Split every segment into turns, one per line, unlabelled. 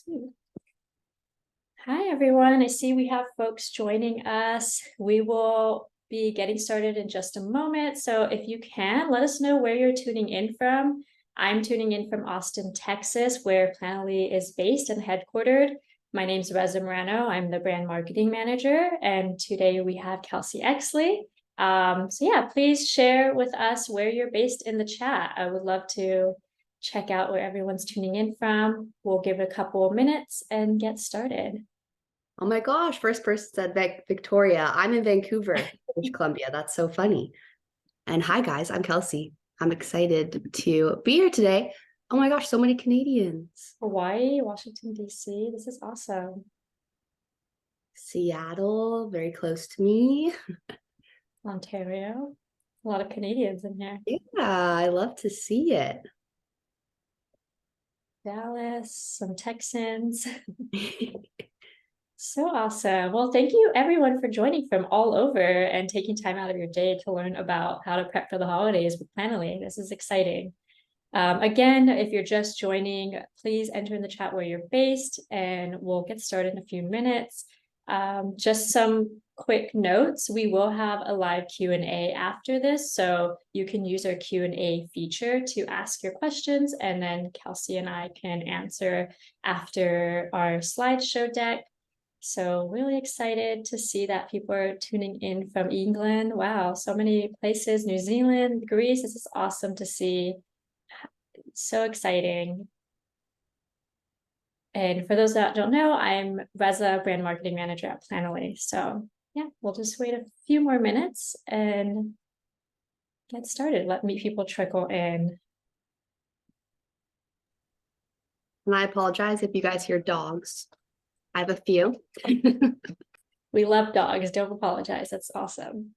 Hi, everyone. I see we have folks joining us. We will be getting started in just a moment. So if you can, let us know where you're tuning in from. I'm tuning in from Austin, Texas, where Planoly is based and headquartered. My name's Reza Morano. I'm the brand marketing manager. And today we have Kelsey Exley. So yeah, please share with us where you're based in the chat. I would love to check out where everyone's tuning in from. We'll give it a couple of minutes and get started.
Oh my gosh, first person said Victoria. I'm in Vancouver, British Columbia. That's so funny. And hi guys, I'm Kelsey. I'm excited to be here today. Oh my gosh, so many Canadians.
Hawaii, Washington, D.C. This is awesome.
Seattle, very close to me.
Ontario. A lot of Canadians in here.
Yeah, I love to see it.
Dallas, some Texans. So awesome. Well, thank you everyone for joining from all over and taking time out of your day to learn about how to prep for the holidays with Planoly. This is exciting. Again, if you're just joining, please enter in the chat where you're based and we'll get started in a few minutes. Just some quick notes. We will have a live Q&A after this, so you can use our Q&A feature to ask your questions, and then Kelsey and I can answer after our slideshow deck. So really excited to see that people are tuning in from England. Wow, so many places, New Zealand, Greece. This is awesome to see. So exciting. And for those that don't know, I'm Reza, brand marketing manager at Planoly. So yeah, we'll just wait a few more minutes and get started. Let me people trickle in.
And I apologize if you guys hear dogs. I have a few.
We love dogs. Don't apologize. That's awesome.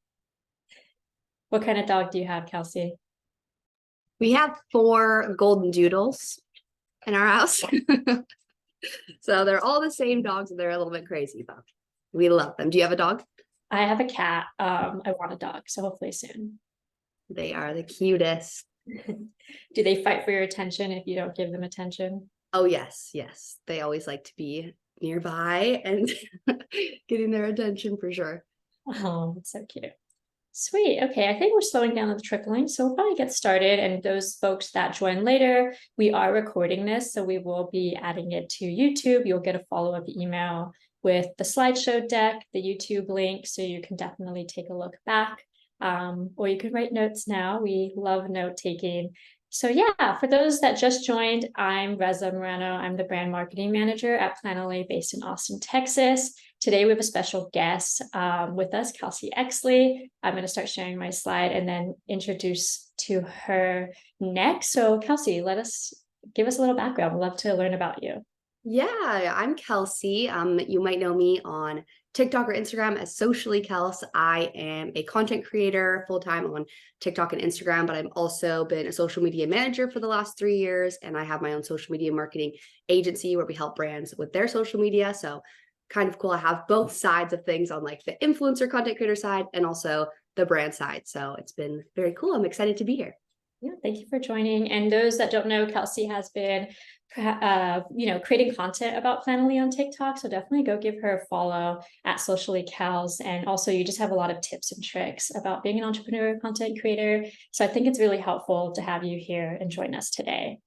What kind of dog do you have, Kelsey?
We have 4 golden doodles in our house. So they're all the same dogs and they're a little bit crazy, but we love them. Do you have a dog?
I have a cat. I want a dog, so hopefully soon.
They are the cutest.
Do they fight for your attention if you don't give them attention?
Oh, yes, yes. They always like to be nearby and getting their attention for sure.
Oh, that's so cute. Sweet. Okay, I think we're slowing down the trickling, so we'll probably get started. And those folks that join later, we are recording this, so we will be adding it to YouTube. You'll get a follow-up email with the slideshow deck, the YouTube link, so you can definitely take a look back. Or you can write notes now. We love note-taking. So yeah, for those that just joined, I'm Reza Morano. I'm the brand marketing manager at Planoly based in Austin, Texas. Today we have a special guest with us, Kelsey Exley. I'm going to start sharing my slide and then introduce to her next. So Kelsey, give us a little background. We'd love to learn about you.
Yeah, I'm Kelsey. You might know me on TikTok or Instagram as Socially Kels. I am a content creator full-time on TikTok and Instagram, but I've also been a social media manager for the last 3 years, and I have my own social media marketing agency where we help brands with their social media. So kind of cool. I have both sides of things on like the influencer content creator side and also the brand side. So it's been very cool. I'm excited to be here.
Yeah, thank you for joining. And those that don't know, Kelsey has been, creating content about Planoly on TikTok. So definitely go give her a follow at Socially Kels. And also, you just have a lot of tips and tricks about being an entrepreneur, content creator. So I think it's really helpful to have you here and join us today.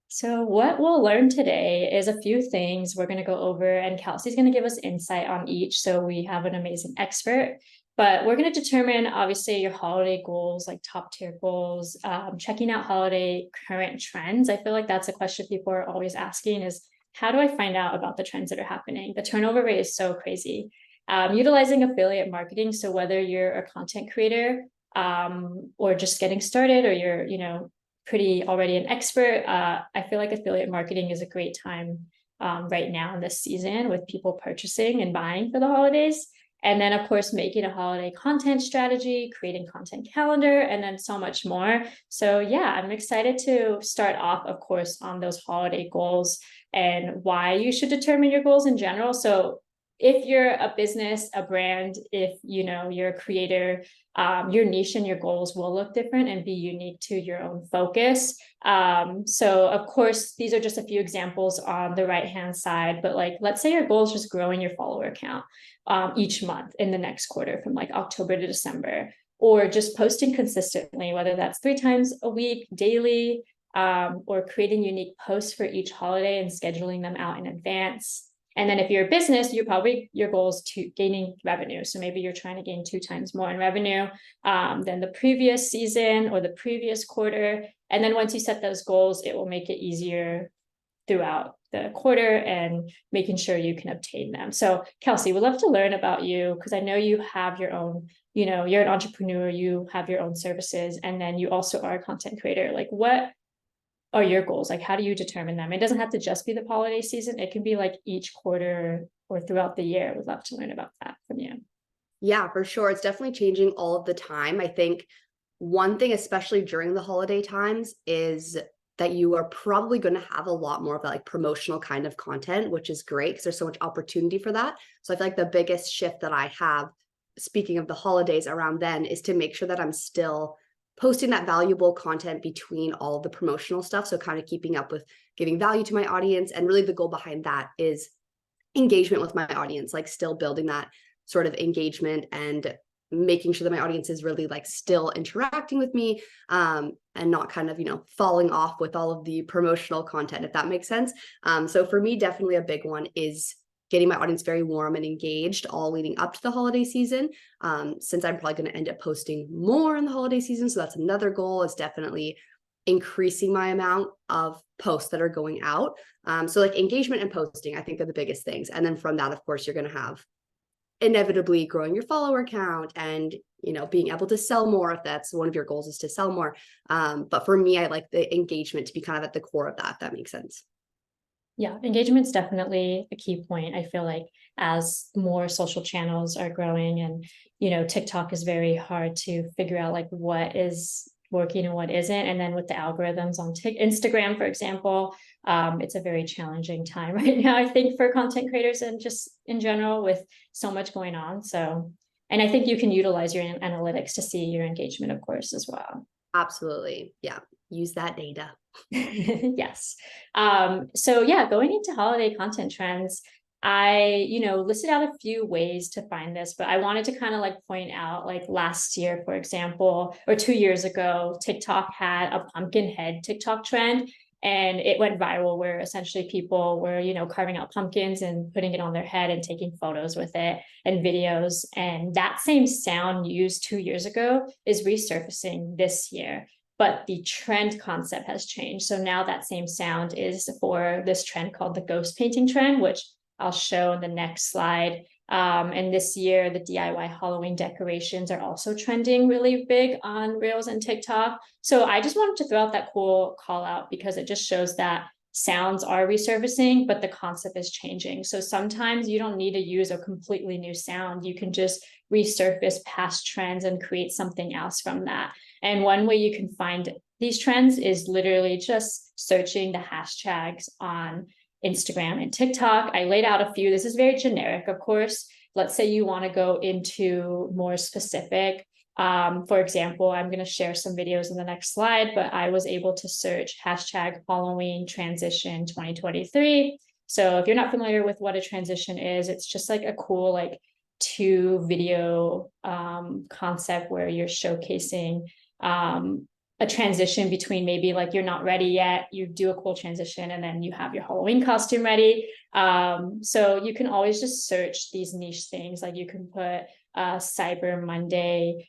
So what we'll learn today is a few things we're going to go over, and Kelsey's going to give us insight on each. So we have an amazing expert. But we're going to determine, obviously, your holiday goals, like top tier goals, checking out holiday current trends. I feel like that's a question people are always asking is, how do I find out about the trends that are happening? The turnover rate is so crazy. Utilizing affiliate marketing. So whether you're a content creator or just getting started, or you're, pretty already an expert, I feel like affiliate marketing is a great time right now in this season with people purchasing and buying for the holidays. And then, of course, making a holiday content strategy, creating content calendar, and then so much more. So yeah, I'm excited to start off, of course, on those holiday goals and why you should determine your goals in general. So if you're a business, a brand, if you're a creator, your niche and your goals will look different and be unique to your own focus. So of course, these are just a few examples on the right-hand side, but like, let's say your goal is just growing your follower count each month in the next quarter from like October to December, or just posting consistently, whether that's 3 times a week, daily, or creating unique posts for each holiday and scheduling them out in advance. And then if you're a business, your goal is to gaining revenue. So maybe you're trying to gain 2 times more in revenue than the previous season or the previous quarter. And then once you set those goals, it will make it easier throughout the quarter and making sure you can obtain them. So Kelsey, we'd love to learn about you, because I know you have your own, you're an entrepreneur, you have your own services, and then you also are a content creator. Like, what are your goals? Like, how do you determine them? It doesn't have to just be the holiday season. It can be like each quarter or throughout the year. We'd love to learn about that from you.
Yeah, for sure. It's definitely changing all of the time. I think one thing, especially during the holiday times, is that you are probably going to have a lot more of that like promotional kind of content, which is great because there's so much opportunity for that. So I feel like the biggest shift that I have, speaking of the holidays around then, is to make sure that I'm still posting that valuable content between all of the promotional stuff. So kind of keeping up with giving value to my audience. And really the goal behind that is engagement with my audience, like still building that sort of engagement and making sure that my audience is really like still interacting with me, and not kind of, falling off with all of the promotional content, if that makes sense. So for me, definitely a big one is getting my audience very warm and engaged all leading up to the holiday season, since I'm probably going to end up posting more in the holiday season. So that's another goal, is definitely increasing my amount of posts that are going out. So like engagement and posting, I think, are the biggest things. And then from that, of course, you're going to have inevitably growing your follower count and being able to sell more, if that's one of your goals, is to sell more. But for me, I like the engagement to be kind of at the core of that, if that makes sense.
Yeah, engagement's definitely a key point. I feel like as more social channels are growing, and TikTok is very hard to figure out like what is working and what isn't. And then with the algorithms on Instagram, for example, it's a very challenging time right now, I think, for content creators and just in general with so much going on. So, and I think you can utilize your analytics to see your engagement, of course, as well.
Absolutely. Yeah. Use that data.
Yes. So yeah, going into holiday content trends, I, listed out a few ways to find this, but I wanted to kind of like point out, like last year, for example, or 2 years ago, TikTok had a pumpkin head TikTok trend, and it went viral, where essentially people were, carving out pumpkins and putting it on their head and taking photos with it and videos. And that same sound used 2 years ago is resurfacing this year, but the trend concept has changed. So now that same sound is for this trend called the ghost painting trend, which I'll show in the next slide. And this year, the DIY Halloween decorations are also trending really big on Reels and TikTok. So I just wanted to throw out that cool call out, because it just shows that sounds are resurfacing, but the concept is changing. So sometimes you don't need to use a completely new sound. You can just resurface past trends and create something else from that. And one way you can find these trends is literally just searching the hashtags on Instagram and TikTok. I laid out a few. This is very generic, of course. Let's say you want to go into more specific. For example, I'm going to share some videos in the next slide, but I was able to search hashtag Halloween transition 2023. So if you're not familiar with what a transition is, it's just like a cool, like 2 video concept where you're showcasing a transition between, maybe like you're not ready yet, you do a cool transition, and then you have your Halloween costume ready. So you can always just search these niche things. Like you can put Cyber Monday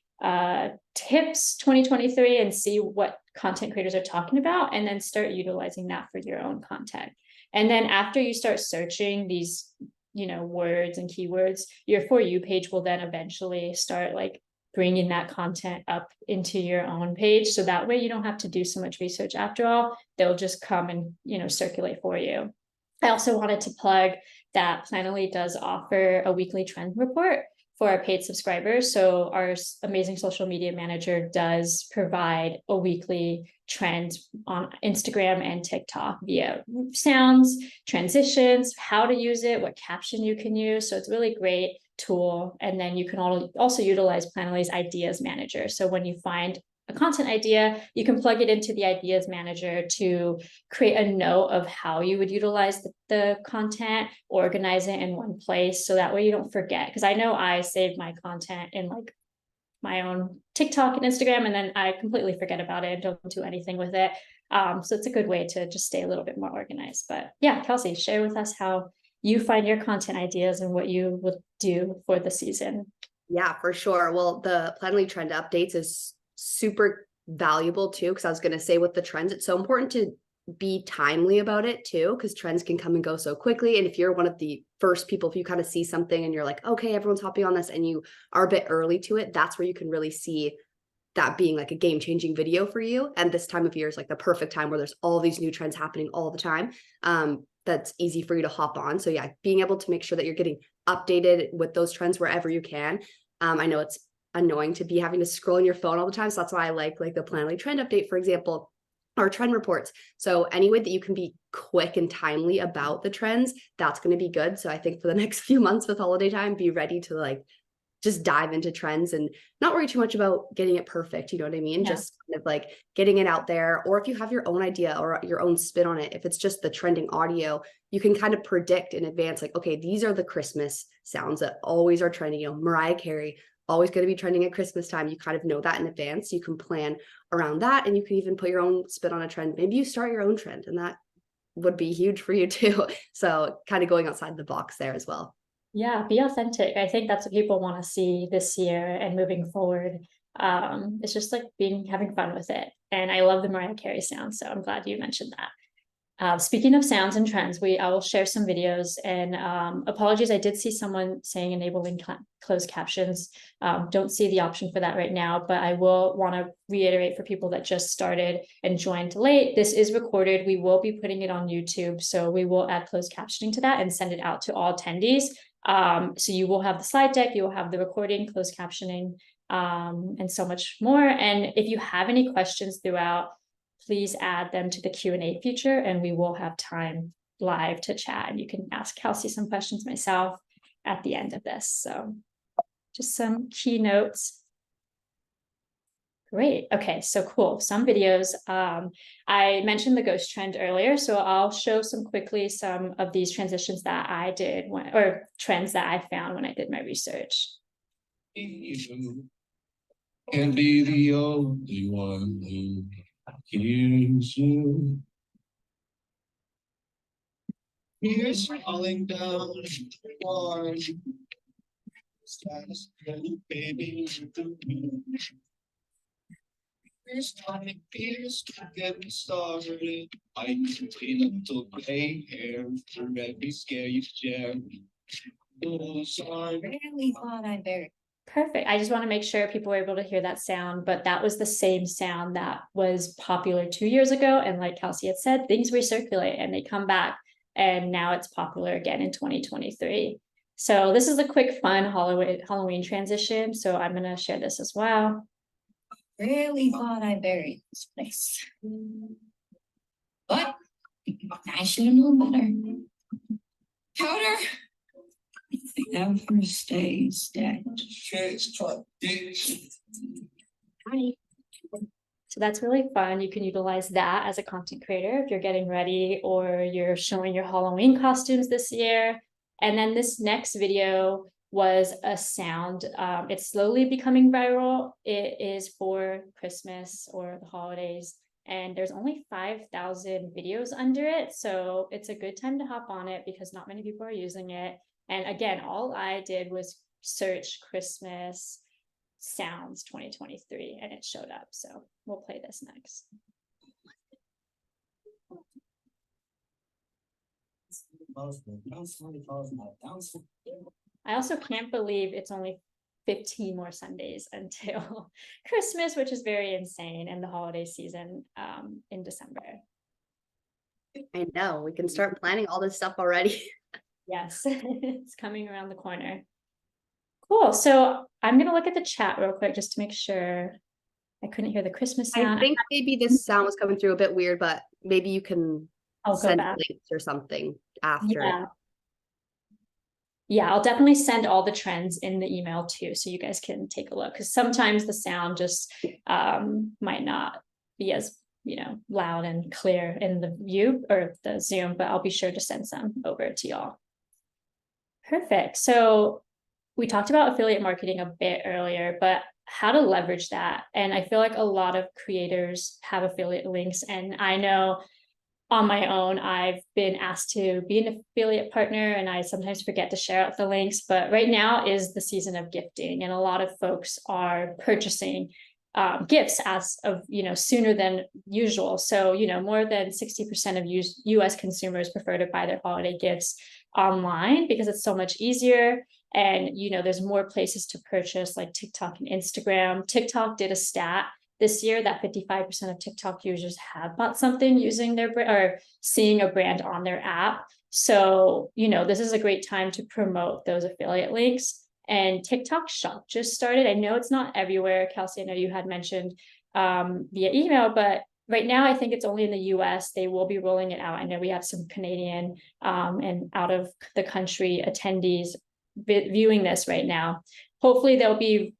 tips 2023 and see what content creators are talking about, and then start utilizing that for your own content. And then after you start searching these, words and keywords, your For You page will then eventually start like bringing that content up into your own page. So that way you don't have to do so much research after all. They'll just come and, circulate for you. I also wanted to plug that Planoly does offer a weekly trend report. for our paid subscribers. So our amazing social media manager does provide a weekly trend on Instagram and TikTok via sounds, transitions, how to use it, what caption you can use. So it's a really great tool. And then you can also utilize Planoly's ideas manager. So when you find a content idea, you can plug it into the ideas manager to create a note of how you would utilize the content, organize it in one place. So that way you don't forget. Because I know I save my content in like my own TikTok and Instagram, and then I completely forget about it and don't do anything with it. So it's a good way to just stay a little bit more organized. But yeah, Kelsey, share with us how you find your content ideas and what you would do for the season.
Yeah, for sure. Well, the Planoly trend updates is super valuable too, because I was going to say with the trends, it's so important to be timely about it too, because trends can come and go so quickly. And if you're one of the first people, if you kind of see something and you're like, okay, everyone's hopping on this, and you are a bit early to it, that's where you can really see that being like a game-changing video for you. And this time of year is like the perfect time where there's all these new trends happening all the time. That's easy for you to hop on. So yeah, being able to make sure that you're getting updated with those trends wherever you can. I know it's annoying to be having to scroll on your phone all the time. So that's why I like the Planoly trend update, for example, or trend reports. So any way that you can be quick and timely about the trends, that's going to be good. So I think for the next few months with holiday time, be ready to like just dive into trends and not worry too much about getting it perfect. You know what I mean?
Yeah.
Just kind of like getting it out there. Or if you have your own idea or your own spin on it, if it's just the trending audio, you can kind of predict in advance, like, okay, these are the Christmas sounds that always are trending. You know, Mariah Carey, always going to be trending at Christmas time. You kind of know that in advance. You can plan around that, and you can even put your own spin on a trend. Maybe you start your own trend, and that would be huge for you too. So kind of going outside the box there as well.
Yeah, be authentic. I think that's what people want to see this year and moving forward. It's just like having fun with it. And I love the Mariah Carey sound, so I'm glad you mentioned that. Speaking of sounds and trends, I will share some videos, and apologies, I did see someone saying enabling closed captions. Don't see the option for that right now, but I will want to reiterate for people that just started and joined late, this is recorded. We will be putting it on YouTube, so we will add closed captioning to that and send it out to all attendees. So you will have the slide deck, you will have the recording, closed captioning, and so much more. And if you have any questions throughout, please add them to the Q&A feature, and we will have time live to chat. And you can ask Kelsey some questions, myself, at the end of this. So just some key notes. Great. Okay, so cool. Some videos. I mentioned the ghost trend earlier, so I'll show some of these transitions that I did or trends that I found when I did my research.
Can be the only one who hears you. Here's falling down hard. Baby, here's time, here's to get me started. I can clean up till gray hair for every scare you share. Those are
Really thought I buried.
Perfect. I just want to make sure people were able to hear that sound, but that was the same sound that was popular 2 years ago. And like Kelsey had said, things recirculate and they come back, and now it's popular again in 2023. So this is a quick, fun Halloween transition. So I'm going to share this as well.
Really thought I buried this place. But I should have known better. Powder never stays dead.
So that's really fun. You can utilize that as a content creator if you're getting ready or you're showing your Halloween costumes this year. And then this next video was a sound. It's slowly becoming viral. It is for Christmas or the holidays, and there's only 5,000 videos under it. So it's a good time to hop on it because not many people are using it. And again, all I did was search Christmas sounds 2023 and it showed up. So we'll play this next. I also can't believe it's only 15 more Sundays until Christmas, which is very insane, and the holiday season in December.
I know, we can start planning all this stuff already.
Yes, it's coming around the corner. Cool. So I'm gonna look at the chat real quick just to make sure. I couldn't hear the Christmas
I
sound.
think maybe this sound was coming through a bit weird, but maybe you can
I'll go
send
back.
links or something after.
Yeah. Yeah, I'll definitely send all the trends in the email too, so you guys can take a look, because sometimes the sound just might not be as loud and clear in the view or the Zoom, but I'll be sure to send some over to y'all. Perfect. So we talked about affiliate marketing a bit earlier, but how to leverage that. And I feel like a lot of creators have affiliate links, and I know on my own, I've been asked to be an affiliate partner, and I sometimes forget to share out the links, but right now is the season of gifting, and a lot of folks are purchasing gifts as of sooner than usual. So more than 60% of US consumers prefer to buy their holiday gifts online because it's so much easier. And there's more places to purchase, like TikTok and Instagram. TikTok did a stat this year that 55% of TikTok users have bought something using their brand or seeing a brand on their app. So, this is a great time to promote those affiliate links. And TikTok Shop just started. I know it's not everywhere. Kelsey, I know you had mentioned via email, but right now I think it's only in the US. They will be rolling it out. I know we have some Canadian and out of the country attendees viewing this right now. Hopefully they'll be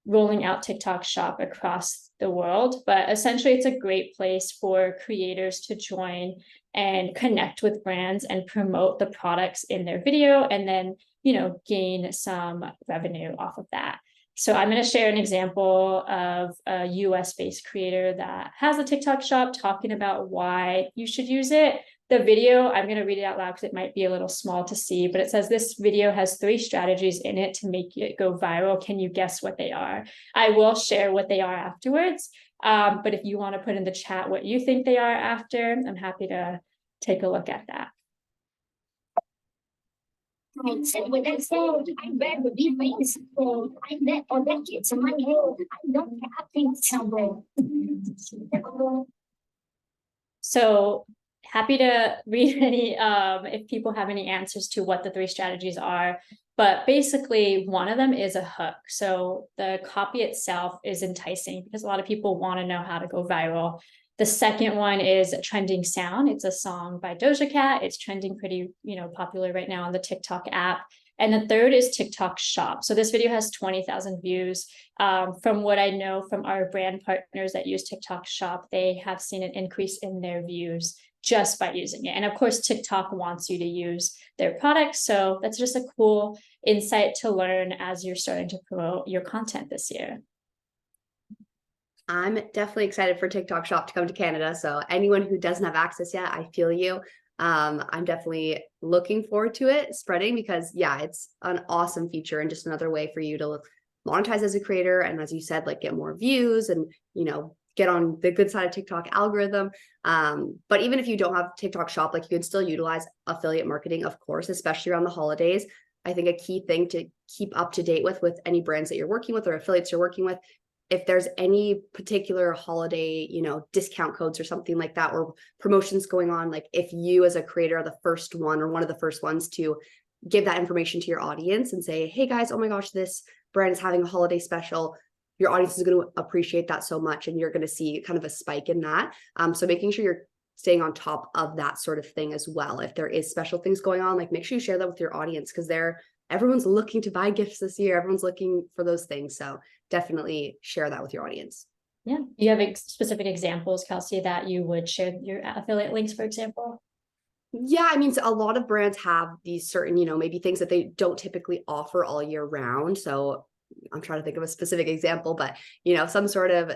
rolling out TikTok Shop across the world, but essentially it's a great place for creators to join and connect with brands and promote the products in their video, and then gain some revenue off of that. So I'm going to share an example of a US based creator that has a TikTok Shop talking about why you should use it. The video, I'm going to read it out loud because it might be a little small to see, but it says this video has 3 strategies in it to make it go viral. Can you guess what they are? I will share what they are afterwards. But if you want to put in the chat what you think they are after, I'm happy to take a look at that.
I said what I said, I'd rather be famous. I bet all that gets in my head. I don't have things somewhere.
So happy to read any if people have any answers to what the 3 strategies are. But basically, one of them is a hook. So the copy itself is enticing because a lot of people want to know how to go viral. The second one is a trending sound. It's a song by Doja Cat. It's trending pretty, popular right now on the TikTok app. And the third is TikTok Shop. So this video has 20,000 views. From what I know from our brand partners that use TikTok Shop, they have seen an increase in their views just by using it. And of course, TikTok wants you to use their products. So that's just a cool insight to learn as you're starting to promote your content this year.
I'm definitely excited for TikTok Shop to come to Canada. So anyone who doesn't have access yet, I feel you. I'm definitely looking forward to it spreading because it's an awesome feature and just another way for you to monetize as a creator. And as you said, like get more views and, get on the good side of TikTok algorithm. But even if you don't have TikTok Shop, like you can still utilize affiliate marketing, of course, especially around the holidays. I think a key thing to keep up to date with any brands that you're working with or affiliates you're working with, if there's any particular holiday, discount codes or something like that, or promotions going on, like if you as a creator are the first one or one of the first ones to give that information to your audience and say, hey guys, oh my gosh, this brand is having a holiday special, your audience is going to appreciate that so much. And you're going to see kind of a spike in that. So making sure you're staying on top of that sort of thing as well. If there is special things going on, like make sure you share that with your audience because everyone's looking to buy gifts this year. Everyone's looking for those things. So definitely share that with your audience.
Yeah. Do you have specific examples, Kelsey, that you would share your affiliate links, for example?
Yeah, I mean, so a lot of brands have these certain, maybe things that they don't typically offer all year round. So I'm trying to think of a specific example, but, some sort of,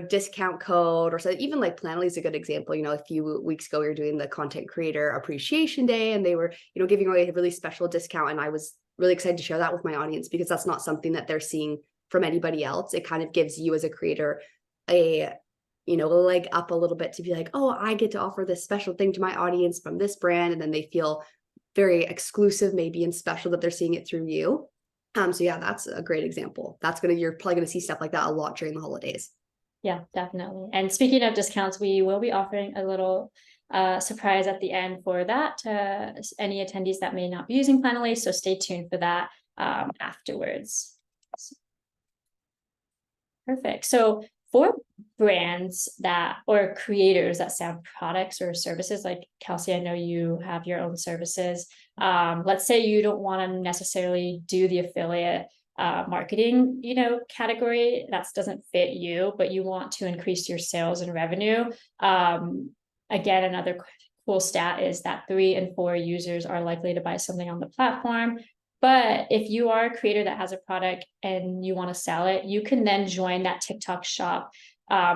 discount code or so. Even like Planoly is a good example. A few weeks ago, we were doing the Content Creator Appreciation Day and they were, giving away a really special discount. And I was really excited to share that with my audience because that's not something that they're seeing from anybody else. It kind of gives you as a creator a leg up a little bit to be like, oh, I get to offer this special thing to my audience from this brand. And then they feel very exclusive, maybe, and special that they're seeing it through you. So yeah, that's a great example. You're probably going to see stuff like that a lot during the holidays.
Yeah, definitely. And speaking of discounts, we will be offering a little surprise at the end for that to any attendees that may not be using Planoly. So stay tuned for that. afterwards. Perfect. So for brands that or creators that sell products or services, like Kelsey, I know you have your own services. Let's say you don't want to necessarily do the affiliate marketing, category that doesn't fit you, but you want to increase your sales and revenue. Again, another cool stat is that 3 in 4 users are likely to buy something on the platform. But if you are a creator that has a product and you want to sell it, you can then join that TikTok shop.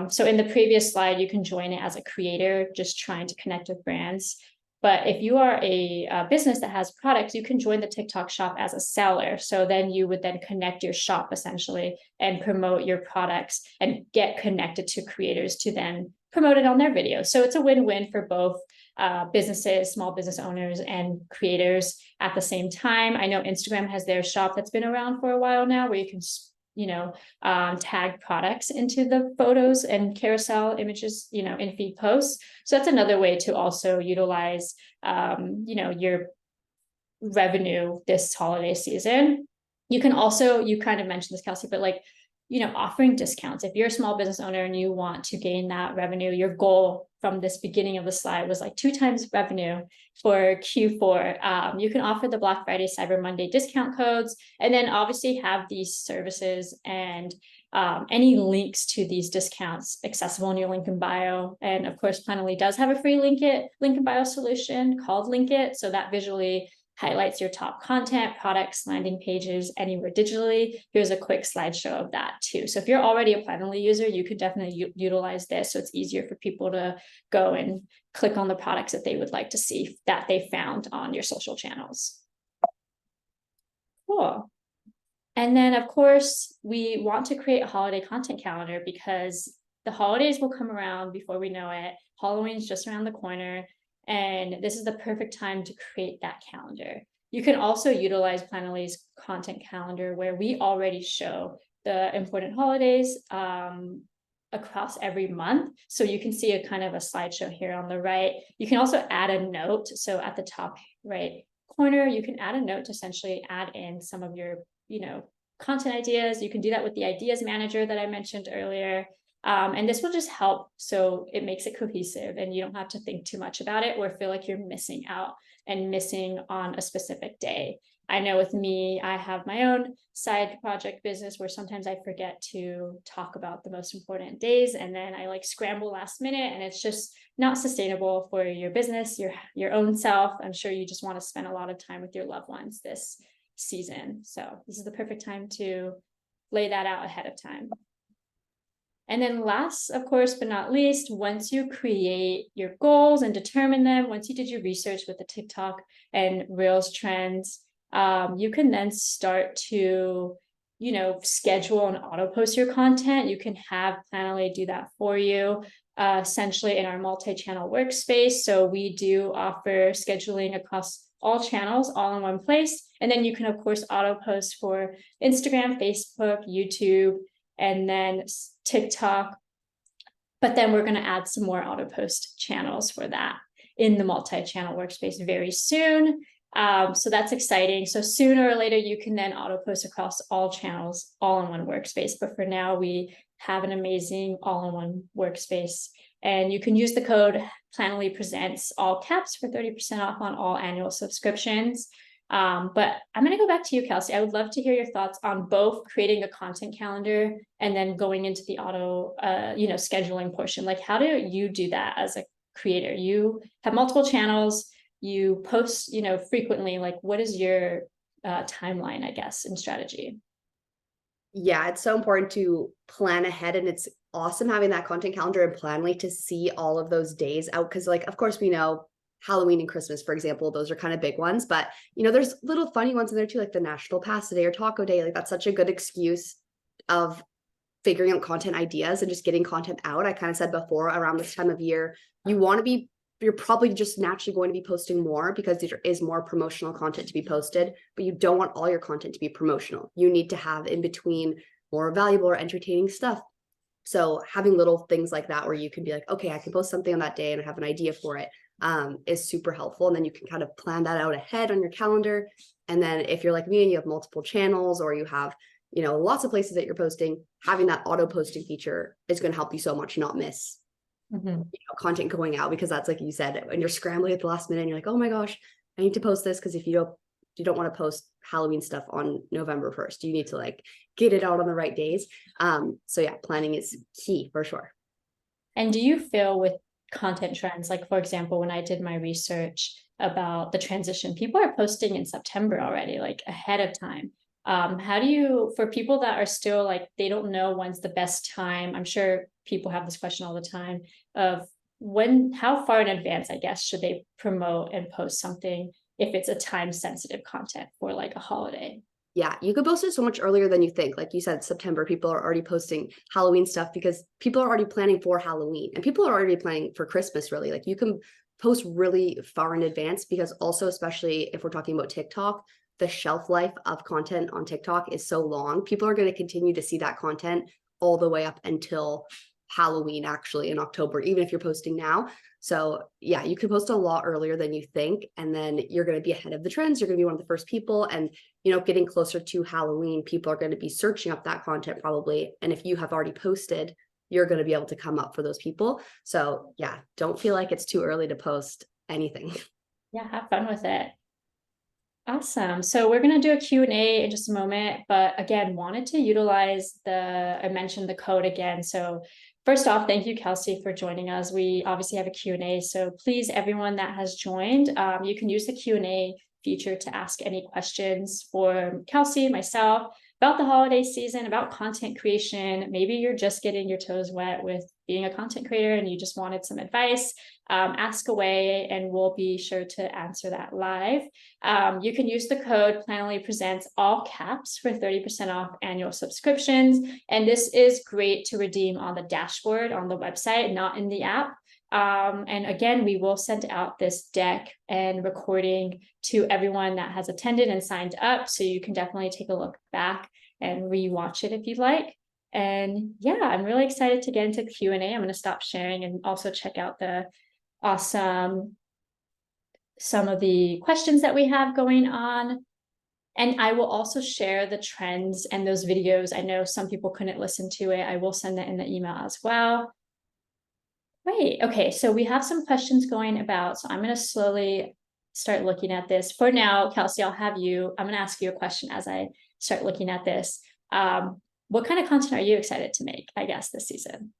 So in the previous slide, you can join it as a creator, just trying to connect with brands. But if you are a business that has products, you can join the TikTok shop as a seller. So then you would then connect your shop essentially and promote your products and get connected to creators to then promote it on their videos. So it's a win-win for both businesses, small business owners, and creators at the same time. I know Instagram has their shop that's been around for a while now, where you can, tag products into the photos and carousel images, in feed posts. So that's another way to also utilize, your revenue this holiday season. You can also, you kind of mentioned this, Kelsey, but offering discounts. If you're a small business owner and you want to gain that revenue, your goal from this beginning of the slide was 2 times revenue for Q4. You can offer the Black Friday, Cyber Monday discount codes, and then obviously have these services and any links to these discounts accessible in your link in bio. And of course, Planoly does have a free link in bio solution called Link It. So that visually highlights your top content, products, landing pages, anywhere digitally. Here's a quick slideshow of that too. So if you're already a Planoly user, you could definitely utilize this. So it's easier for people to go and click on the products that they would like to see that they found on your social channels. Cool. And then of course, we want to create a holiday content calendar because the holidays will come around before we know it. Halloween's just around the corner. And this is the perfect time to create that calendar. You can also utilize Planoly's content calendar where we already show the important holidays across every month. So you can see a kind of a slideshow here on the right. You can also add a note. So at the top right corner, you can add a note to essentially add in some of your, content ideas. You can do that with the ideas manager that I mentioned earlier. And this will just help. So it makes it cohesive and you don't have to think too much about it or feel like you're missing out and missing on a specific day. I know with me, I have my own side project business where sometimes I forget to talk about the most important days. And then I scramble last minute and it's just not sustainable for your business, your own self. I'm sure you just want to spend a lot of time with your loved ones this season. So this is the perfect time to lay that out ahead of time. And then last, of course, but not least, once you create your goals and determine them, once you did your research with the TikTok and Reels trends, you can then start to, schedule and auto post your content. You can have Planoly do that for you, essentially in our multi-channel workspace. So we do offer scheduling across all channels, all in one place. And then you can, of course, auto post for Instagram, Facebook, YouTube, and then TikTok. But then we're going to add some more auto post channels for that in the multi-channel workspace very soon. So that's exciting. So sooner or later, you can then auto post across all channels, all in one workspace. But for now, we have an amazing all-in-one workspace. And you can use the code Planoly Presents, all caps, for 30% off on all annual subscriptions. But I'm going to go back to you, Kelsey. I would love to hear your thoughts on both creating a content calendar and then going into the auto, scheduling portion. How do you do that as a creator? You have multiple channels, you post, frequently. What is your timeline, I guess, and strategy?
Yeah, it's so important to plan ahead, and it's awesome having that content calendar in Planoly to see all of those days out. Because of course we know Halloween and Christmas, for example, those are kind of big ones, but there's little funny ones in there too, like the National Pasta Day or Taco Day. That's such a good excuse of figuring out content ideas and just getting content out. I kind of said before, around this time of year, you're probably just naturally going to be posting more because there is more promotional content to be posted, but you don't want all your content to be promotional. You need to have in between more valuable or entertaining stuff. So having little things like that where you can be like, okay, I can post something on that day and I have an idea for it, is super helpful. And then you can kind of plan that out ahead on your calendar. And then if you're like me and you have multiple channels, or you have, you know, lots of places that you're posting, having that auto posting feature is going to help you so much not miss content going out, because that's, like you said, when you're scrambling at the last minute and you're like, oh my gosh, I need to post this, because if you don't want to post Halloween stuff on November 1st, you need to like get it out on the right days. So yeah, planning is key for sure.
And do you feel with content trends, like for example, when I did my research about the transition, people are posting in September already, like ahead of time. How do you, for people that are still like, they don't know when's the best time, I'm sure people have this question all the time of how far in advance, I guess, should they promote and post something if it's a time sensitive content for like a holiday?
Yeah, you could post it so much earlier than you think. Like you said, September, people are already posting Halloween stuff because people are already planning for Halloween, and people are already planning for Christmas, really. Like you can post really far in advance, because also, especially if we're talking about TikTok, the shelf life of content on TikTok is so long. People are going to continue to see that content all the way up until Halloween, actually, in October, even if you're posting now. So yeah, you can post a lot earlier than you think, and then you're going to be ahead of the trends. You're going to be one of the first people, and you know, getting closer to Halloween, people are going to be searching up that content probably, and if you have already posted, you're going to be able to come up for those people. So yeah, don't feel like it's too early to post anything.
Yeah, have fun with it. Awesome. So we're going to do a Q&A in just a moment, but again, wanted to utilize I mentioned the code again. So first off, thank you, Kelsey, for joining us. We obviously have a Q&A, so please, everyone that has joined, you can use the Q&A feature to ask any questions for Kelsey, myself, about the holiday season, about content creation. Maybe you're just getting your toes wet with being a content creator and you just wanted some advice. Ask away and we'll be sure to answer that live. You can use the code Planoly Presents, all caps, for 30% off annual subscriptions. And this is great to redeem on the dashboard on the website, not in the app. And again, we will send out this deck and recording to everyone that has attended and signed up. So you can definitely take a look back and rewatch it if you'd like. And yeah, I'm really excited to get into Q&A. I'm going to stop sharing and also check out the awesome, some of the questions that we have going on. And I will also share the trends and those videos. I know some people couldn't listen to it. I will send that in the email as well. Great. Okay, so we have some questions going about, so I'm going to slowly start looking at this. For now, Kelsey, I'm going to ask you a question as I start looking at this. What kind of content are you excited to make, I guess, this season?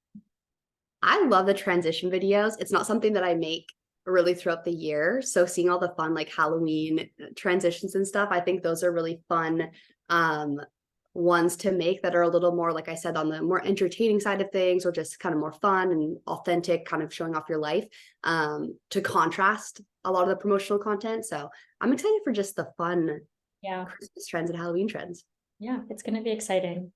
I love the transition videos. It's not something that I make really throughout the year. So seeing all the fun like Halloween transitions and stuff, I think those are really fun ones to make that are a little more, like I said, on the more entertaining side of things, or just kind of more fun and authentic, kind of showing off your life, to contrast a lot of the promotional content. So I'm excited for just the fun Christmas trends and Halloween trends.
Yeah, it's going to be exciting.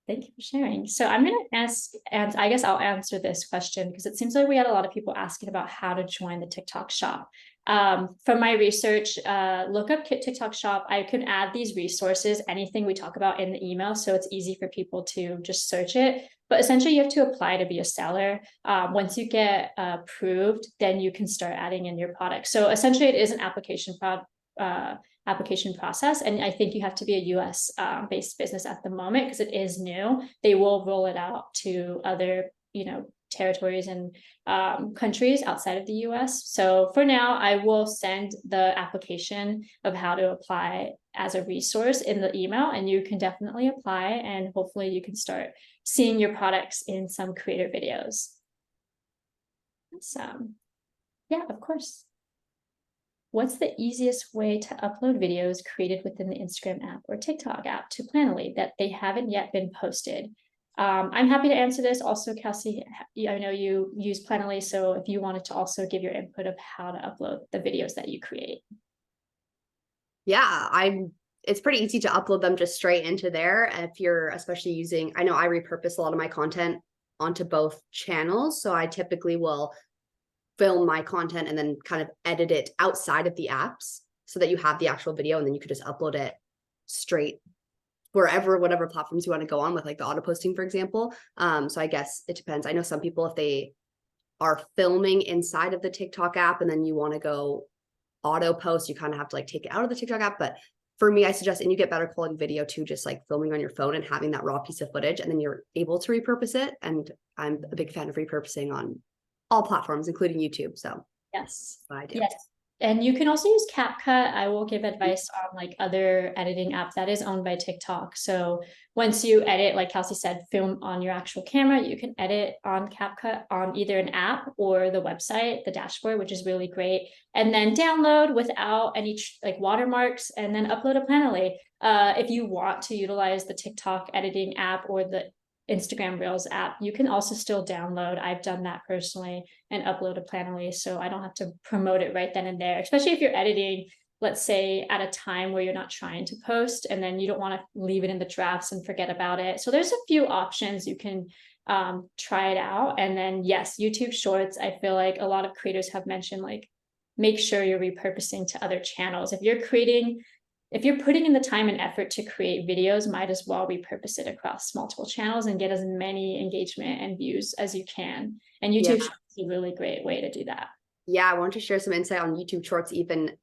Thank you for sharing. So I'm going to ask, and I guess I'll answer this question because it seems like we had a lot of people asking about how to join the TikTok shop. From my research, look up TikTok shop. I can add these resources, anything we talk about in the email, so it's easy for people to just search it. But essentially, you have to apply to be a seller. Once you get approved, then you can start adding in your product. So essentially, it is an application process, and I think you have to be a US based business at the moment because it is new. They will roll it out to other territories and countries outside of the US. So for now, I will send the application of how to apply as a resource in the email, and you can definitely apply, and hopefully you can start seeing your products in some creator videos. So yeah, of course. What's the easiest way to upload videos created within the Instagram app or TikTok app to Planoly that they haven't yet been posted? I'm happy to answer this. Also, Kelsey, I know you use Planoly, so if you wanted to also give your input of how to upload the videos that you create.
Yeah, it's pretty easy to upload them just straight into there. If you're especially using, I know I repurpose a lot of my content onto both channels. So I typically will film my content and then kind of edit it outside of the apps so that you have the actual video, and then you could just upload it straight whatever platforms you want to go on with, like the auto posting, for example. So I guess it depends. I know some people, if they are filming inside of the TikTok app and then you want to go auto post, you kind of have to like take it out of the TikTok app. But for me, I suggest, and you get better quality video too, just like filming on your phone and having that raw piece of footage, and then you're able to repurpose it. And I'm a big fan of repurposing on all platforms, including YouTube. So
Yes.
that's what I do.
Yes. And you can also use CapCut. I will give advice on like other editing apps that is owned by TikTok. So once you edit, like Kelsey said, film on your actual camera, you can edit on CapCut on either an app or the website, the dashboard, which is really great. And then download without any like watermarks, and then upload a Planoly. If you want to utilize the TikTok editing app or the Instagram Reels app, you can also still download. I've done that personally and upload a Planoly, so I don't have to promote it right then and there, especially if you're editing, let's say at a time where you're not trying to post, and then you don't want to leave it in the drafts and forget about it. So there's a few options you can try it out. And then yes, YouTube Shorts, I feel like a lot of creators have mentioned, like, make sure you're repurposing to other channels. If you're putting in the time and effort to create videos, might as well repurpose it across multiple channels and get as many engagement and views as you can. And YouTube Shorts is a really great way to do that.
Yeah, I want to share some insight on YouTube Shorts, even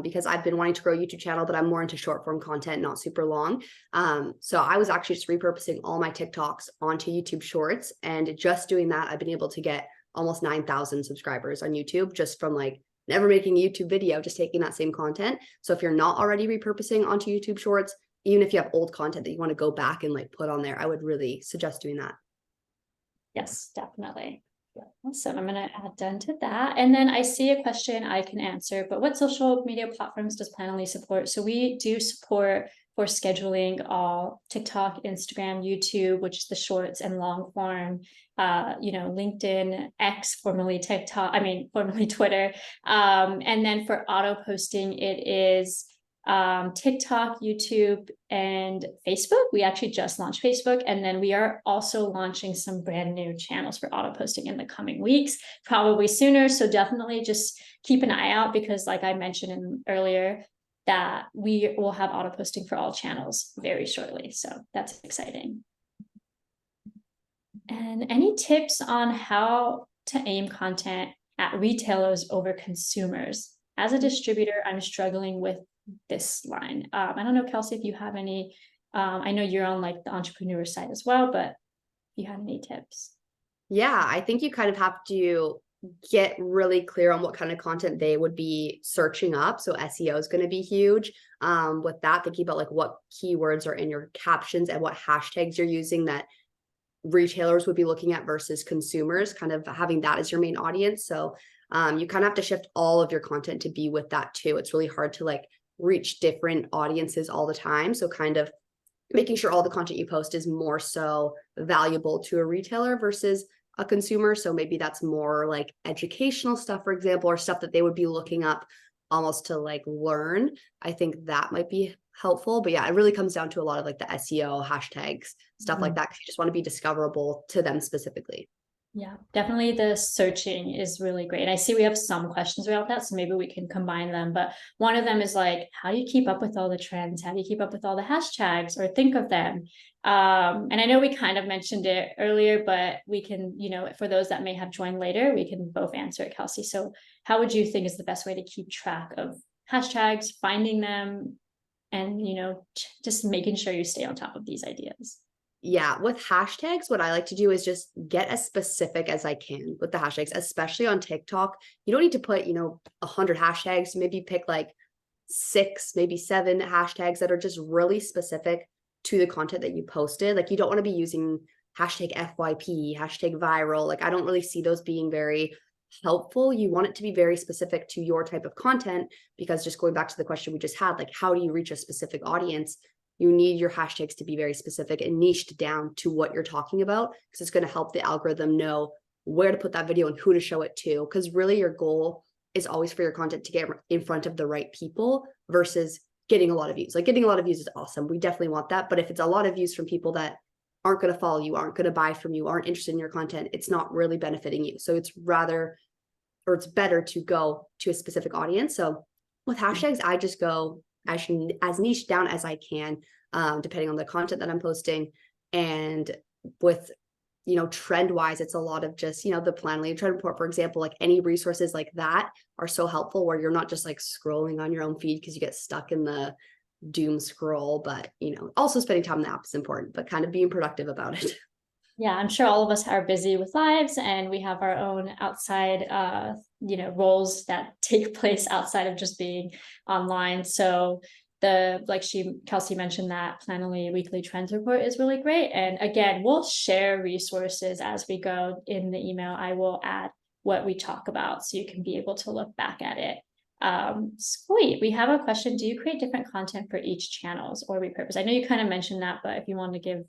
because I've been wanting to grow a YouTube channel, but I'm more into short form content, not super long. So I was actually just repurposing all my TikToks onto YouTube Shorts, and just doing that, I've been able to get almost 9,000 subscribers on YouTube just from like never making a YouTube video, just taking that same content. So if you're not already repurposing onto YouTube Shorts, even if you have old content that you want to go back and like put on there, I would really suggest doing that.
Yes, definitely. Awesome. I'm going to add done to that. And then I see a question I can answer, but what social media platforms does Planoly support? So we do support for scheduling all TikTok, Instagram, YouTube, which is the shorts and long form, LinkedIn, X, formerly formerly Twitter. And then for auto posting, it is TikTok, YouTube, and Facebook. We actually just launched Facebook, and then we are also launching some brand new channels for auto posting in the coming weeks, probably sooner. So definitely just keep an eye out, because like I mentioned earlier, that we will have auto posting for all channels very shortly. So that's exciting. And any tips on how to aim content at retailers over consumers? As a distributor, I'm struggling with this line. I don't know, Kelsey, if you have any, I know you're on like the entrepreneur side as well, but if you have any tips.
Yeah, I think you kind of have to get really clear on what kind of content they would be searching up. So SEO is going to be huge. With that, thinking about like what keywords are in your captions and what hashtags you're using that retailers would be looking at versus consumers, kind of having that as your main audience. So you kind of have to shift all of your content to be with that too. It's really hard to like reach different audiences all the time. So kind of making sure all the content you post is more so valuable to a retailer versus a consumer. So maybe that's more like educational stuff, for example, or stuff that they would be looking up almost to like learn. I think that might be helpful. But yeah, it really comes down to a lot of like the SEO hashtags, stuff like that, because you just want to be discoverable to them specifically.
Yeah, definitely the searching is really great. I see we have some questions about that, so maybe we can combine them. But one of them is like, how do you keep up with all the trends? How do you keep up with all the hashtags or think of them? And I know we kind of mentioned it earlier, but we can, for those that may have joined later, we can both answer it, Kelsey. So how would you think is the best way to keep track of hashtags, finding them, and, just making sure you stay on top of these ideas?
Yeah, with hashtags, what I like to do is just get as specific as I can with the hashtags, especially on TikTok. You don't need to put, 100 hashtags. Maybe pick like 6, maybe 7 hashtags that are just really specific to the content that you posted. Like you don't want to be using hashtag FYP, hashtag viral. Like I don't really see those being very helpful. You want it to be very specific to your type of content, because just going back to the question we just had, like how do you reach a specific audience? You need your hashtags to be very specific and niched down to what you're talking about, because it's going to help the algorithm know where to put that video and who to show it to. Because really your goal is always for your content to get in front of the right people versus getting a lot of views. Like getting a lot of views is awesome. We definitely want that. But if it's a lot of views from people that aren't going to follow you, aren't going to buy from you, aren't interested in your content, it's not really benefiting you. So it's better to go to a specific audience. So with hashtags, I just go as niche down as I can, depending on the content that I'm posting. And with, trend wise, it's a lot of just, the Planoly trend report, for example, like any resources like that are so helpful where you're not just like scrolling on your own feed because you get stuck in the doom scroll, but, also spending time in the app is important, but kind of being productive about it.
Yeah, I'm sure all of us are busy with lives and we have our own outside, roles that take place outside of just being online. So Kelsey mentioned that Planoly weekly trends report is really great. And again, we'll share resources as we go in the email. I will add what we talk about so you can be able to look back at it. Sweet. We have a question. Do you create different content for each channels or repurpose? I know you kind of mentioned that, but if you want to give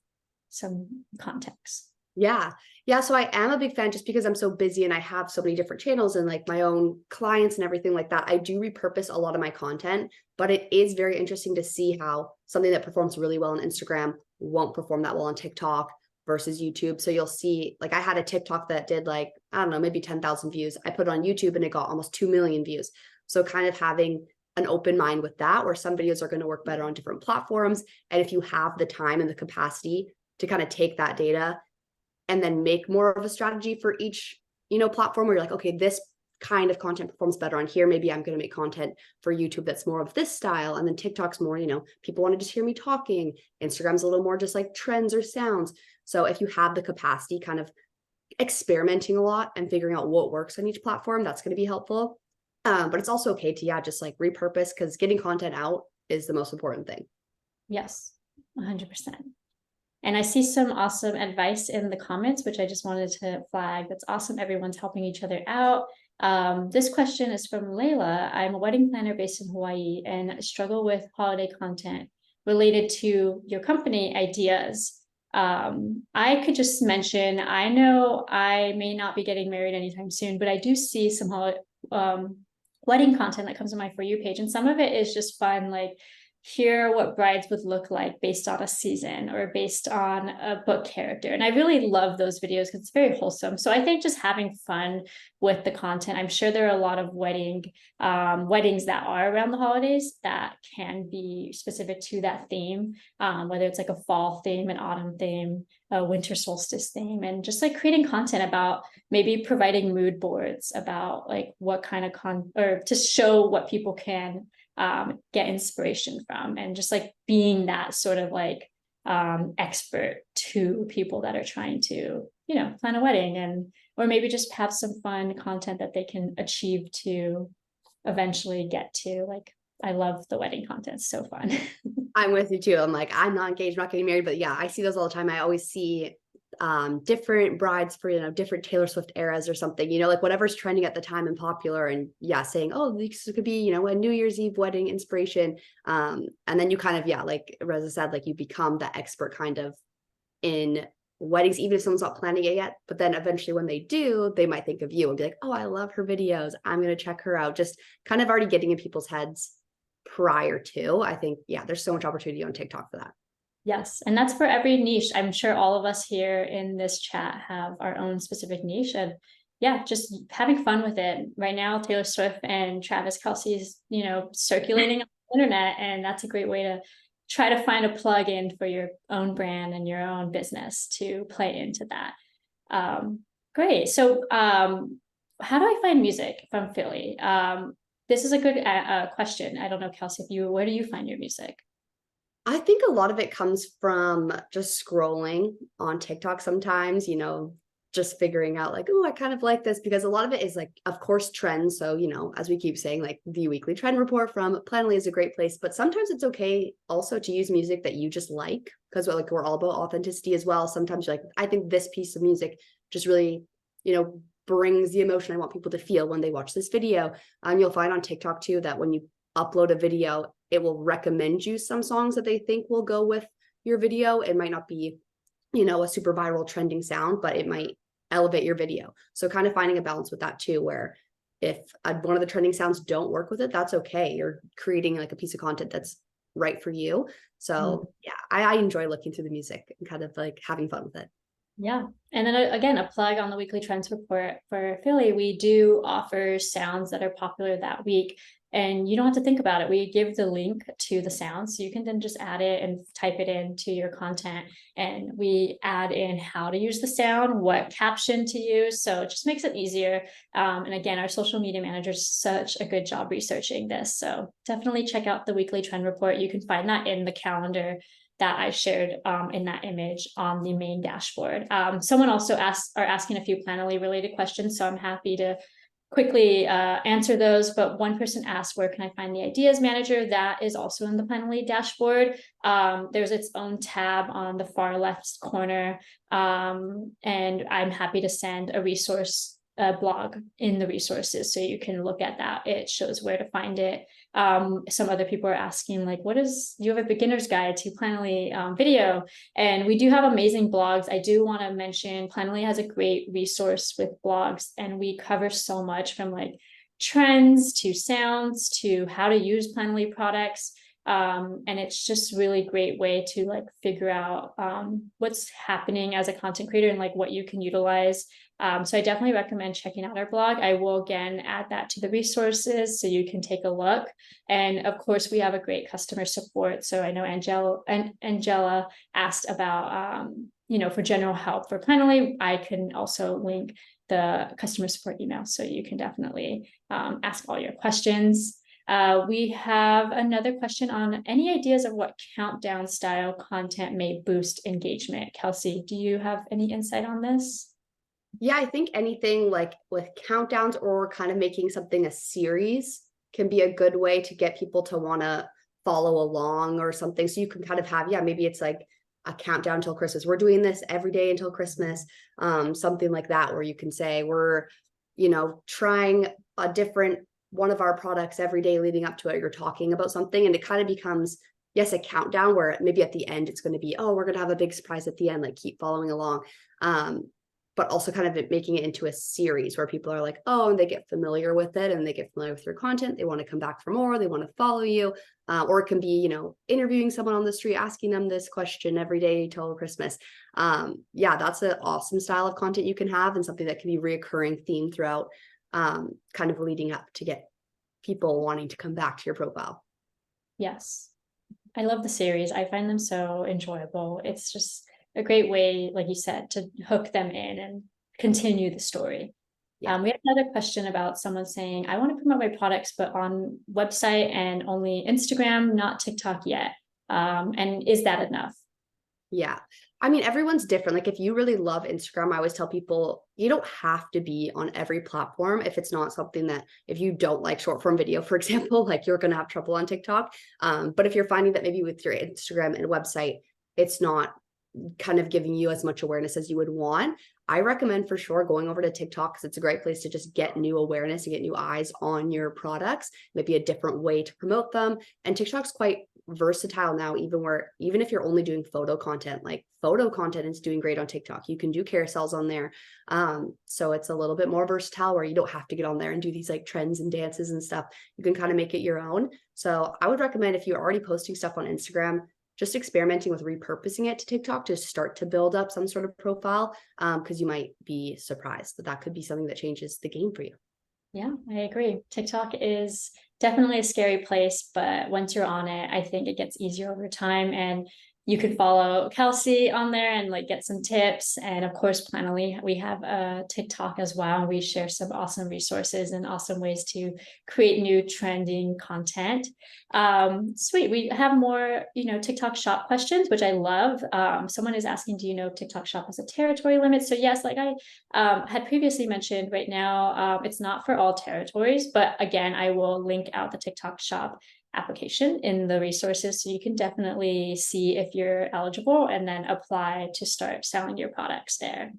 some context.
Yeah. So I am a big fan just because I'm so busy and I have so many different channels and like my own clients and everything like that. I do repurpose a lot of my content, but it is very interesting to see how something that performs really well on Instagram won't perform that well on TikTok versus YouTube. So you'll see, like I had a TikTok that did like, I don't know, maybe 10,000 views. I put it on YouTube and it got almost 2 million views. So kind of having an open mind with that, where some videos are going to work better on different platforms. And if you have the time and the capacity to kind of take that data and then make more of a strategy for each, platform where you're like, okay, this kind of content performs better on here. Maybe I'm going to make content for YouTube that's more of this style. And then TikTok's more, people want to just hear me talking. Instagram's a little more just like trends or sounds. So if you have the capacity, kind of experimenting a lot and figuring out what works on each platform, that's going to be helpful. But it's also okay to, just like repurpose, because getting content out is the most important thing.
Yes, 100%. And I see some awesome advice in the comments, which I just wanted to flag. That's awesome. Everyone's helping each other out. This question is from Layla. I'm a wedding planner based in Hawaii and struggle with holiday content related to your company ideas. I could just mention, I know I may not be getting married anytime soon, but I do see some wedding content that comes on my For You page. And some of it is just fun, like hear what brides would look like based on a season or based on a book character. And I really love those videos because it's very wholesome. So I think just having fun with the content. I'm sure there are a lot of weddings that are around the holidays that can be specific to that theme, whether it's like a fall theme, an autumn theme, a winter solstice theme, and just like creating content about maybe providing mood boards about like what kind of or to show what people can get inspiration from, and just like being that sort of like expert to people that are trying to, plan a wedding, and or maybe just have some fun content that they can achieve to eventually get to. Like, I love the wedding content. It's so fun.
I'm with you too. I'm like, I'm not engaged, I'm not getting married, but yeah, I see those all the time. I always see different brides for, different Taylor Swift eras or something, like whatever's trending at the time and popular, and saying, oh, this could be, a New Year's Eve wedding inspiration. And then you kind of, like Reza said, like you become the expert kind of in weddings, even if someone's not planning it yet. But then eventually when they do, they might think of you and be like, oh, I love her videos, I'm going to check her out. Just kind of already getting in people's heads prior to. I think, there's so much opportunity on TikTok for that.
Yes, and that's for every niche. I'm sure all of us here in this chat have our own specific niche, and just having fun with it. Right now, Taylor Swift and Travis Kelce's, circulating on the internet, and that's a great way to try to find a plug-in for your own brand and your own business to play into that. Great. So how do I find music from Philly? This is a good question. I don't know, Kelsey, where do you find your music?
I think a lot of it comes from just scrolling on TikTok sometimes, just figuring out like, oh, I kind of like this, because a lot of it is like, of course, trends. So, as we keep saying, like the weekly trend report from Planoly is a great place, but sometimes it's okay also to use music that you just like, because we're all about authenticity as well. Sometimes you're like, I think this piece of music just really, brings the emotion I want people to feel when they watch this video. You'll find on TikTok too, that when you upload a video, it will recommend you some songs that they think will go with your video. It might not be, a super viral trending sound, but it might elevate your video. So kind of finding a balance with that too, where if one of the trending sounds don't work with it, that's okay. You're creating like a piece of content that's right for you. So I enjoy looking through the music and kind of like having fun with it.
Yeah. And then again, a plug on the weekly trends report for Philly. We do offer sounds that are popular that week. and you don't have to think about it. We give the link to the sound, so you can then just add it and type it into your content, and we add in how to use the sound, what caption to use, so it just makes it easier. And again, our social media manager is such a good job researching this, so definitely check out the weekly trend report. You can find that in the calendar that I shared in that image on the main dashboard. Someone also asking a few Planoly related questions, so I'm happy to quickly answer those. But one person asked, where can I find the ideas manager? That is also in the Planoly dashboard. There's its own tab on the far left corner, and I'm happy to send a resource blog in the resources, so you can look at that. It shows where to find it. Some other people are asking, like, do you have a beginner's guide to Planoly video? And we do have amazing blogs. I do want to mention Planoly has a great resource with blogs, and we cover so much, from like trends to sounds to how to use Planoly products. And it's just really great way to like figure out what's happening as a content creator and like what you can utilize. So I definitely recommend checking out our blog. I will again add that to the resources so you can take a look. And of course, we have a great customer support. So I know Angela asked about, for general help for Planoly. I can also link the customer support email, so you can definitely ask all your questions. We have another question on any ideas of what countdown style content may boost engagement. Kelsey, do you have any insight on this?
Yeah, I think anything like with countdowns or kind of making something a series can be a good way to get people to want to follow along or something. So you can kind of have, maybe it's like a countdown till Christmas. We're doing this every day until Christmas. Something like that, where you can say we're, trying a different one of our products every day leading up to it. You're talking about something, and it kind of becomes, yes, a countdown where maybe at the end it's going to be, oh, we're going to have a big surprise at the end, like keep following along. But also kind of making it into a series where people are like, oh, and they get familiar with it, and they get familiar with your content. They want to come back for more. They want to follow you. Or it can be, interviewing someone on the street, asking them this question every day till Christmas. That's an awesome style of content you can have, and something that can be reoccurring theme throughout, kind of leading up to get people wanting to come back to your profile.
Yes. I love the series. I find them so enjoyable. It's just a great way, like you said, to hook them in and continue the story.
Yeah.
We have another question about someone saying, I want to promote my products, but on website and only Instagram, not TikTok yet. And is that enough?
Yeah. I mean, everyone's different. Like if you really love Instagram, I always tell people you don't have to be on every platform if it's not something that, if you don't like short form video, for example, like you're going to have trouble on TikTok. But if you're finding that maybe with your Instagram and website, it's not kind of giving you as much awareness as you would want, I recommend for sure going over to TikTok, because it's a great place to just get new awareness and get new eyes on your products, maybe a different way to promote them. And TikTok's quite versatile now, even if you're only doing photo content, like photo content is doing great on TikTok. You can do carousels on there. So it's a little bit more versatile, where you don't have to get on there and do these like trends and dances and stuff. You can kind of make it your own. So I would recommend, if you're already posting stuff on Instagram, just experimenting with repurposing it to TikTok to start to build up some sort of profile, because you might be surprised that could be something that changes the game for you.
Yeah, I agree. TikTok is definitely a scary place, but once you're on it, I think it gets easier over time. And you can follow Kelsey on there and like get some tips. And of course, Planoly, we have a TikTok as well. We share some awesome resources and awesome ways to create new trending content. Sweet. We have more, TikTok Shop questions, which I love. Someone is asking, do you know if TikTok Shop has a territory limit? So yes, like I had previously mentioned, right now, it's not for all territories, but again, I will link out the TikTok Shop application in the resources, so you can definitely see if you're eligible and then apply to start selling your products there.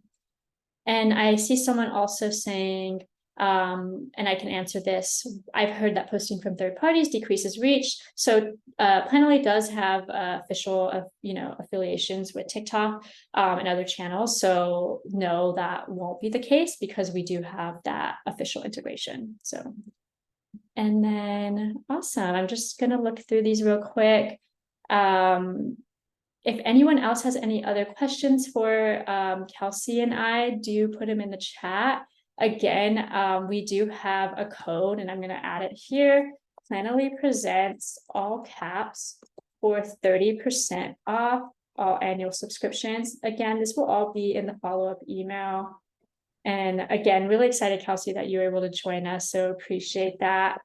And I see someone also saying, and I can answer this, I've heard that posting from third parties decreases reach. So Planoly does have official affiliations with TikTok and other channels. So no, that won't be the case, because we do have that official integration. So, and then awesome. I'm just gonna look through these real quick. If anyone else has any other questions for Kelsey and I, do put them in the chat. Again, we do have a code, and I'm going to add it here Planoly presents all caps for 30% off all annual subscriptions. Again, this will all be in the follow-up email. And again, really excited, Kelsey, that you were able to join us. So appreciate that.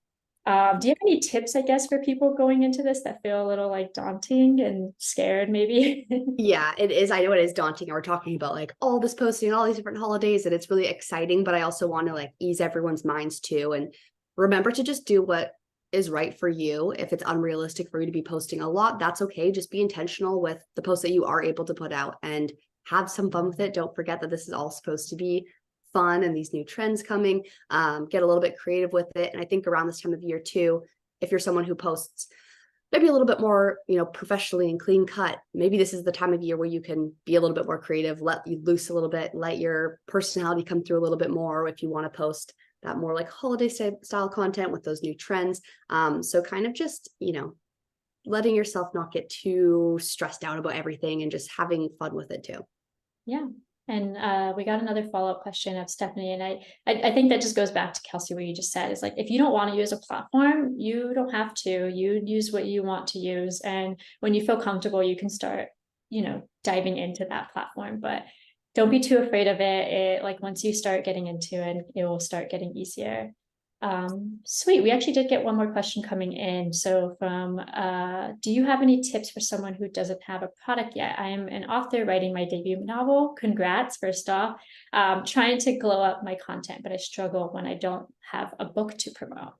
Do you have any tips, I guess, for people going into this that feel a little like daunting and scared, maybe?
Yeah, it is. I know it is daunting. And we're talking about like all this posting, all these different holidays, and it's really exciting. But I also want to like ease everyone's minds too. And remember to just do what is right for you. If it's unrealistic for you to be posting a lot, that's okay. Just be intentional with the posts that you are able to put out and have some fun with it. Don't forget that this is all supposed to be fun and these new trends coming. Get a little bit creative with it. And I think around this time of year too, if you're someone who posts maybe a little bit more, professionally and clean cut, maybe this is the time of year where you can be a little bit more creative, let you loose a little bit, let your personality come through a little bit more if you want to post that more like holiday style content with those new trends. So kind of just, letting yourself not get too stressed out about everything and just having fun with it too.
Yeah. And we got another follow-up question of Stephanie. And I think that just goes back to Kelsey, what you just said is like, if you don't want to use a platform, you don't have to. You use what you want to use. And when you feel comfortable, you can start, diving into that platform. But don't be too afraid of it. Like once you start getting into it, it will start getting easier. Sweet. We actually did get one more question coming in. So from, do you have any tips for someone who doesn't have a product yet? I am an author writing my debut novel. Congrats, first off. Trying to glow up my content, but I struggle when I don't have a book to promote.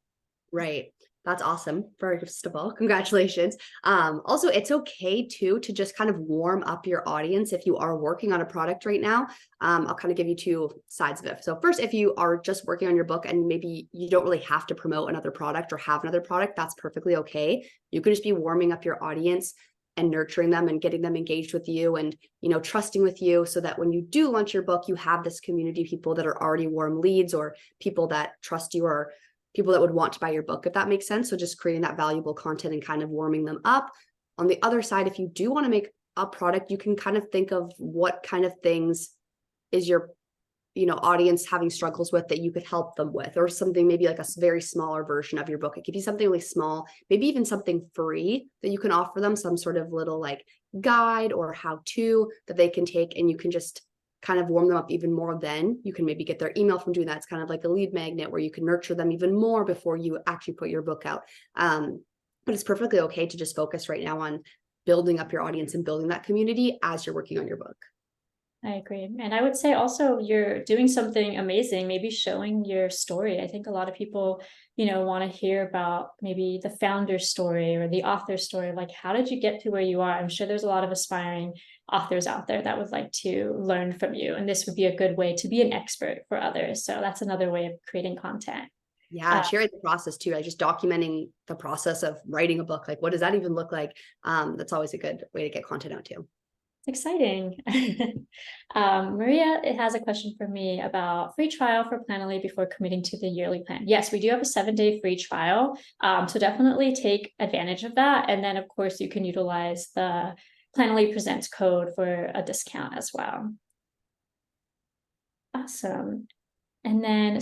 Right. That's awesome. First of all, congratulations. Also, it's okay too to just kind of warm up your audience if you are working on a product right now. I'll kind of give you two sides of it. So first, if you are just working on your book and maybe you don't really have to promote another product or have another product, that's perfectly okay. You could just be warming up your audience and nurturing them and getting them engaged with you and, trusting with you so that when you do launch your book, you have this community of people that are already warm leads or people that trust you or people that would want to buy your book, if that makes sense. So just creating that valuable content and kind of warming them up. On the other side, if you do want to make a product, you can kind of think of what kind of things is your, audience having struggles with that you could help them with, or something maybe like a very smaller version of your book. It could be something really small, maybe even something free that you can offer them, some sort of little like guide or how to that they can take, and you can just kind of warm them up even more. Then you can maybe get their email from doing that. It's kind of like a lead magnet where you can nurture them even more before you actually put your book out. But it's perfectly okay to just focus right now on building up your audience and building that community as you're working on your book.
I agree. And I would say also you're doing something amazing, maybe showing your story. I think a lot of people, want to hear about maybe the founder's story or the author's story. Like, how did you get to where you are? I'm sure there's a lot of aspiring authors out there that would like to learn from you. And this would be a good way to be an expert for others. So that's another way of creating content.
Yeah, sharing the process too. Like just documenting the process of writing a book. Like, what does that even look like? That's always a good way to get content out too.
Exciting. Maria, it has a question for me about free trial for Planoly before committing to the yearly plan. Yes, we do have a 7-day free trial. So definitely take advantage of that. And then of course you can utilize the Planoly Presents code for a discount as well. Awesome. And then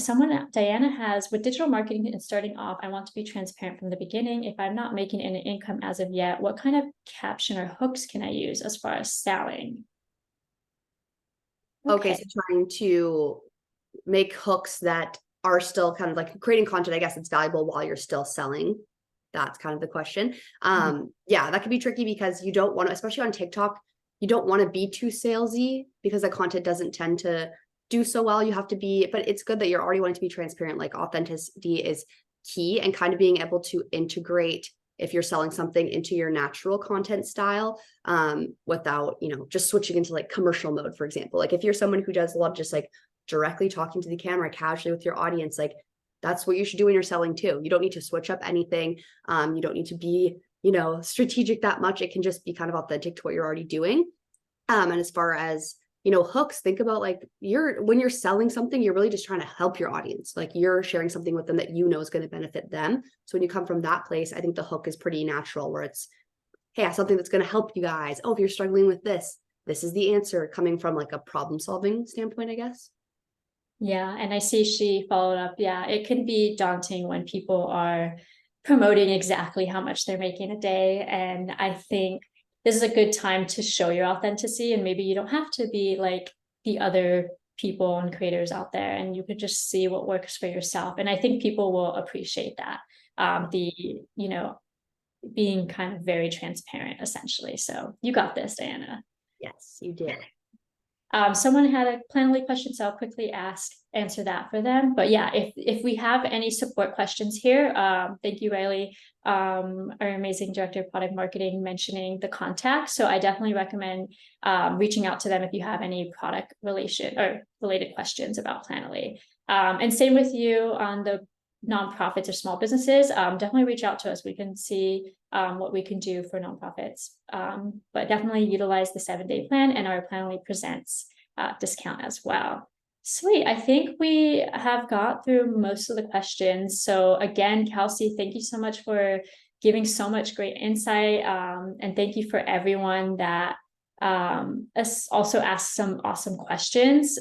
Diana has, with digital marketing and starting off, I want to be transparent from the beginning. If I'm not making any income as of yet, what kind of caption or hooks can I use as far as selling?
Okay, so trying to make hooks that are still kind of like creating content, I guess it's valuable while you're still selling. That's kind of the question. Yeah, that could be tricky because you don't want to, especially on TikTok, you don't want to be too salesy because the content doesn't tend to do so well. You have to be, but it's good that you're already wanting to be transparent. Like authenticity is key, and kind of being able to integrate if you're selling something into your natural content style, without, just switching into like commercial mode, for example. Like if you're someone who does love just like directly talking to the camera casually with your audience, like that's what you should do when you're selling too. You don't need to switch up anything. You don't need to be, strategic that much. It can just be kind of authentic to what you're already doing. And as far as, hooks, think about like when you're selling something, you're really just trying to help your audience. Like you're sharing something with them that is going to benefit them. So when you come from that place, I think the hook is pretty natural, where it's, hey, something that's going to help you guys. Oh, if you're struggling with this is the answer, coming from like a problem solving standpoint, I guess.
Yeah, and I see she followed up. Yeah, it can be daunting when people are promoting exactly how much they're making a day. And I think this is a good time to show your authenticity, and maybe you don't have to be like the other people and creators out there, and you could just see what works for yourself. And I think people will appreciate that. Being kind of very transparent, essentially. So you got this, Diana.
Yes, you did.
Someone had a Planoly question, so I'll quickly answer that for them. But yeah, if we have any support questions here, thank you, Riley, our amazing director of product marketing, mentioning the contact. So I definitely recommend reaching out to them if you have any product related questions about Planoly. And same with you on the nonprofits or small businesses. Definitely reach out to us. We can see what we can do for nonprofits. But definitely utilize the 7-day plan and our Planoly Presents discount as well. Sweet. I think we have got through most of the questions. So again, Kelsey, thank you so much for giving so much great insight. And thank you for everyone that also asked some awesome questions.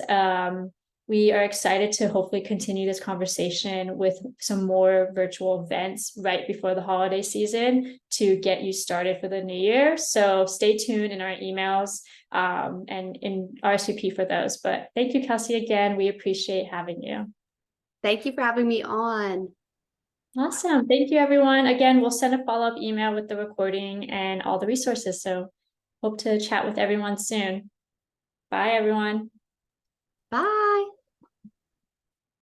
We are excited to hopefully continue this conversation with some more virtual events right before the holiday season to get you started for the new year. So stay tuned in our emails and in RSVP for those. But thank you, Kelsey, again. We appreciate having you.
Thank you for having me on.
Awesome. Thank you, everyone. Again, we'll send a follow-up email with the recording and all the resources. So hope to chat with everyone soon. Bye, everyone.
Bye.